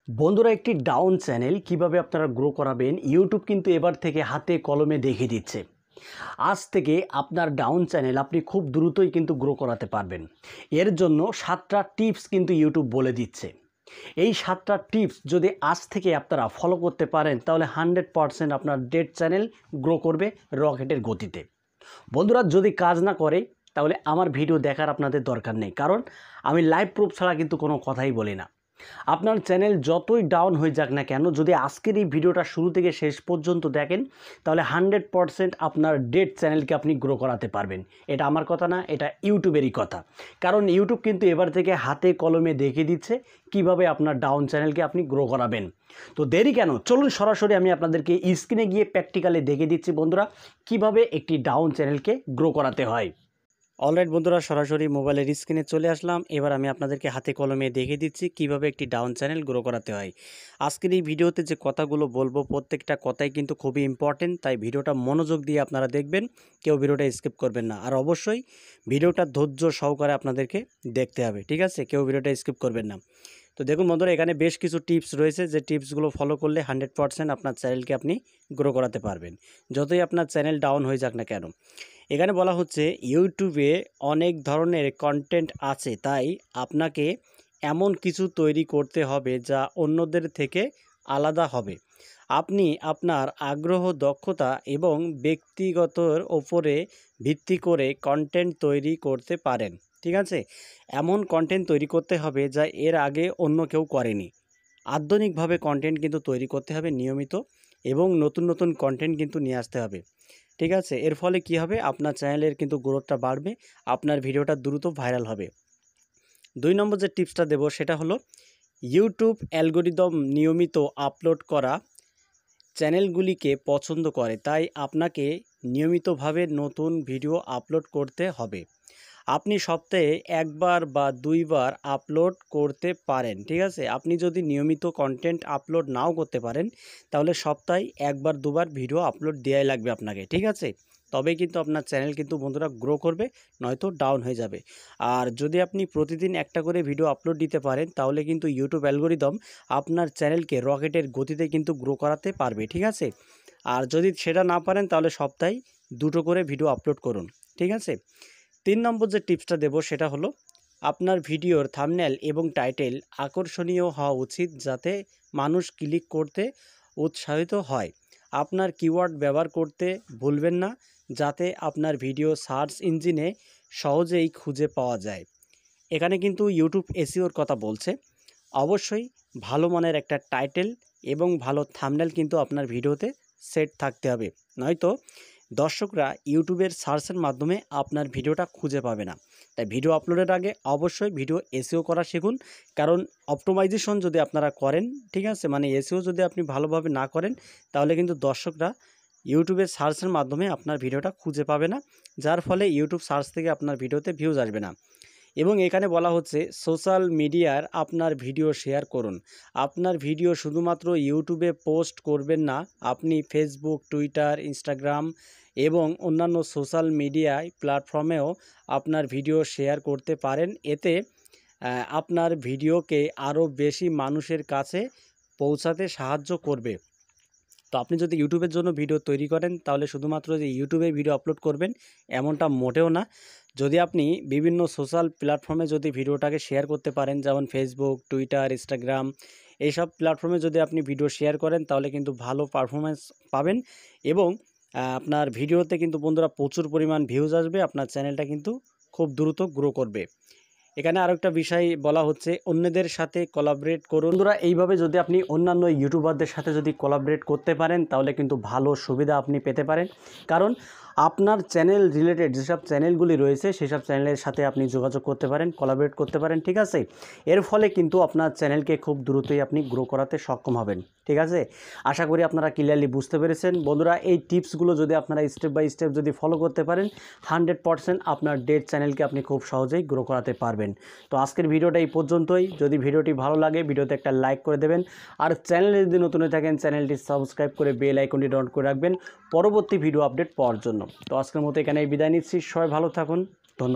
বন্ধুরা, একটি down channel কিভাবে আপনারা গ্রো করাবেন ইউটিউব কিন্তু এবার থেকে হাতে কলমে দেখিয়ে দিচ্ছে। আজ থেকে আপনার ডাউন চ্যানেল আপনি খুব দ্রুতই কিন্তু গ্রো করাতে পারবেন। এর জন্য 7টা টিপস কিন্তু ইউটিউব বলে দিচ্ছে। এই 7টা টিপস যদি আজ থেকে আপনারা ফলো করতে পারেন তাহলে 100% আপনার ডেড চ্যানেল গ্রো করবে রকেটের গতিতে। বন্ধুরা, যদি কাজ না করে তাহলে আমার ভিডিও দেখার আপনাদের দরকার নেই, কারণ আমি লাইভ প্রুফ ছাড়া কিন্তু কোনো কথাই বলি না। আপনার চ্যানেল যতই ডাউন হয়ে যাক না কেন, যদি আজকের এই ভিডিওটা শুরু থেকে শেষ পর্যন্ত দেখেন তাহলে 100% আপনার ডেড চ্যানেলকে আপনি গ্রো করাতে পারবেন। এটা আমার কথা না, এটা ইউটিউবেরই কথা। কারণ ইউটিউব কিন্তু এবার থেকে হাতে কলমে দেখিয়ে দিচ্ছে কিভাবে আপনার ডাউন চ্যানেলকে আপনি গ্রো করাবেন। তো দেরি কেন, চলুন সরাসরি আমি আপনাদেরকে স্ক্রিনে গিয়ে প্র্যাকটিক্যালি দেখিয়ে দিচ্ছি বন্ধুরা কিভাবে একটি ডাউন চ্যানেলকে গ্রো করাতে হয়। অলরাইট বন্ধুরা, সরাসরি মোবাইলের স্ক্রিনে চলে আসলাম। এবার আমি আপনাদেরকে হাতে কলমে দেখিয়ে দিচ্ছি কিভাবে একটি ডাউন চ্যানেল গ্রো করাতে হয়। আজকের এই ভিডিওতে যে কথাগুলো বলবো প্রত্যেকটা কথাই কিন্তু খুবই ইম্পর্টেন্ট, তাই ভিডিওটা মনোযোগ দিয়ে আপনারা দেখবেন, কেউ ভিডিওটা স্কিপ করবেন না। আর অবশ্যই ভিডিওটা ধৈর্য সহকারে আপনাদেরকে দেখতে হবে, ঠিক আছে? কেউ ভিডিওটা স্কিপ করবেন না। তো দেখুন বন্ধুরা, এখানে বেশ কিছু টিপস রয়েছে, যে টিপসগুলো ফলো করলে 100% আপনার চ্যানেলকে আপনি গ্রো করাতে পারবেন, যতই আপনার চ্যানেল ডাউন হয়ে যাক না কেন। এখানে বলা হচ্ছে ইউটিউবে অনেক ধরনের কন্টেন্ট আছে, তাই আপনাকে এমন কিছু তৈরি করতে হবে যা অন্যদের থেকে আলাদা হবে। আপনি আপনার আগ্রহ, দক্ষতা এবং ব্যক্তিগতর ওপরে ভিত্তি করে কন্টেন্ট তৈরি করতে পারেন, ঠিক আছে? এমন কন্টেন্ট তৈরি করতে হবে যা এর আগে অন্য কেউ করেনি। আধুনিকভাবে কন্টেন্ট কিন্তু তৈরি করতে হবে নিয়মিত, এবং নতুন নতুন কন্টেন্ট কিন্তু নিয়ে আসতে হবে, ঠিক আছে? এর ফলে কি হবে, আপনার চ্যানেলের কিন্তু গ্রোথটা বাড়বে, আপনার ভিডিওটা দ্রুত ভাইরাল হবে। 2 নম্বর যে টিপসটা দেব সেটা হলো ইউটিউব অ্যালগরিদম নিয়মিত আপলোড করা চ্যানেলগুলিকে পছন্দ করে, তাই আপনাকে নিয়মিতভাবে নতুন ভিডিও আপলোড করতে হবে। আপনি সপ্তাহে 1বার বা 2বার আপলোড করতে পারেন, ঠিক আছে? আপনি যদি নিয়মিত কন্টেন্ট আপলোড নাও করতে পারেন তাহলে সপ্তাহে 1বার 2বার ভিডিও আপলোড দেওয়াই লাগবে আপনাকে, ঠিক আছে? তবেই কিন্তু আপনার চ্যানেল কিন্তু বন্ধুরা গ্রো করবে, নয়তো ডাউন হয়ে যাবে। আর যদি আপনি প্রতিদিন একটা করে ভিডিও আপলোড দিতে পারেন তাহলে কিন্তু ইউটিউব অ্যালগরিদম আপনার চ্যানেলকে রকেটের গতিতে কিন্তু গ্রো করাতে পারবে, ঠিক আছে? আর যদি সেটা না পারেন তাহলে সপ্তাহে 2টো করে ভিডিও আপলোড করুন, ঠিক আছে? 3 নম্বর যে টিপসটা দেব সেটা হলো আপনার ভিডিওর থাম্বনেল এবং টাইটেল আকর্ষণীয় হওয়া উচিত, যাতে মানুষ ক্লিক করতে উৎসাহিত হয়। আপনার কিওয়ার্ড ব্যবহার করতে ভুলবেন না, যাতে আপনার ভিডিও সার্চ ইঞ্জিনে সহজেই খুঁজে পাওয়া যায়। এখানে কিন্তু ইউটিউব এসইওর কথা বলছে। অবশ্যই ভালো মানের একটা টাইটেল এবং ভালো থাম্বনেল কিন্তু আপনার ভিডিওতে সেট থাকতে হবে, নয়তো দর্শকরা ইউটিউবের সার্চের মাধ্যমে আপনার ভিডিওটা খুঁজে পাবে না। তাই ভিডিও আপলোডের আগে অবশ্যই ভিডিও এসইও করা শিখুন, কারণ অপটোমাইজেশন যদি আপনারা করেন, ঠিক আছে, মানে এসইও যদি আপনি ভালোভাবে না করেন তাহলে কিন্তু দর্শকরা ইউটিউবের সার্চের মাধ্যমে আপনার ভিডিওটা খুঁজে পাবে না, যার ফলে ইউটিউব সার্চ থেকে আপনার ভিডিওতে ভিউজ আসবে না। এবং এখানে বলা হচ্ছে সোশ্যাল মিডিয়ার আপনার ভিডিও শেয়ার করুন। আপনার ভিডিও শুধুমাত্র ইউটিউবে পোস্ট করবেন না, আপনি ফেসবুক, টুইটার, ইনস্টাগ্রাম এবং অন্যান্য সোশ্যাল মিডিয়ায় প্ল্যাটফর্মেও আপনার ভিডিও শেয়ার করতে পারেন। এতে আপনার ভিডিওকে আরও বেশি মানুষের কাছে পৌঁছাতে সাহায্য করবে। তো আপনি যদি ইউটিউবের জন্য ভিডিও তৈরি করেন তাহলে শুধুমাত্র যে ইউটিউবে ভিডিও আপলোড করবেন এমনটা মোটেও না। যদি আপনি বিভিন্ন সোশ্যাল প্ল্যাটফর্মে যদি ভিডিওটাকে শেয়ার করতে পারেন, যেমন ফেসবুক, টুইটার, ইনস্টাগ্রাম, এইসব প্ল্যাটফর্মে যদি আপনি ভিডিও শেয়ার করেন তাহলে কিন্তু ভালো পারফরমেন্স পাবেন, এবং আপনার ভিডিওতে কিন্তু বন্ধুরা প্রচুর পরিমাণ ভিউজ আসবে, আপনার চ্যানেলটা কিন্তু খুব দ্রুত গ্রো করবে। এখানে আরেকটা বিষয় বলা হচ্ছে অন্যদের সাথে কোলাবরেট করুন। বন্ধুরা, এইভাবে যদি আপনি অন্যান্য ইউটিউবারদের সাথে যদি কোলাবরেট করতে পারেন তাহলে কিন্তু ভালো সুবিধা আপনি পেতে পারেন, কারণ আপনার চ্যানেল রিলেটেড যেসব চ্যানেলগুলি রয়েছে সেসব চ্যানেলের সাথে আপনি যোগাযোগ করতে পারেন, কোলাবরেট করতে পারেন, ঠিক আছে? এর ফলে কিন্তু আপনার চ্যানেলকে খুব দ্রুতই আপনি গ্রো করাতে সক্ষম হবেন, ঠিক আছে? আশা করি আপনারা ক্লিয়ারলি বুঝতে পেরেছেন। বন্ধুরা, এই টিপসগুলো যদি আপনারা স্টেপ বাই স্টেপ যদি ফলো করতে পারেন 100% আপনার ডেড চ্যানেলকে আপনি খুব সহজেই গ্রো করাতে পারবেন। তো আজকের ভিডিওটা এই পর্যন্তই। যদি ভিডিওটি ভালো লাগে ভিডিওতে একটা লাইক করে দেবেন, আর চ্যানেলে যদি নতুন হয়ে থাকেন চ্যানেলটি সাবস্ক্রাইব করে বেল আইকনটি অন করে রাখবেন পরবর্তী ভিডিও আপডেট পাওয়ার জন্য। তো আজকের মতো এখানেই বিদায় নিচ্ছি, সবাই ভালো থাকুন, ধন্যবাদ।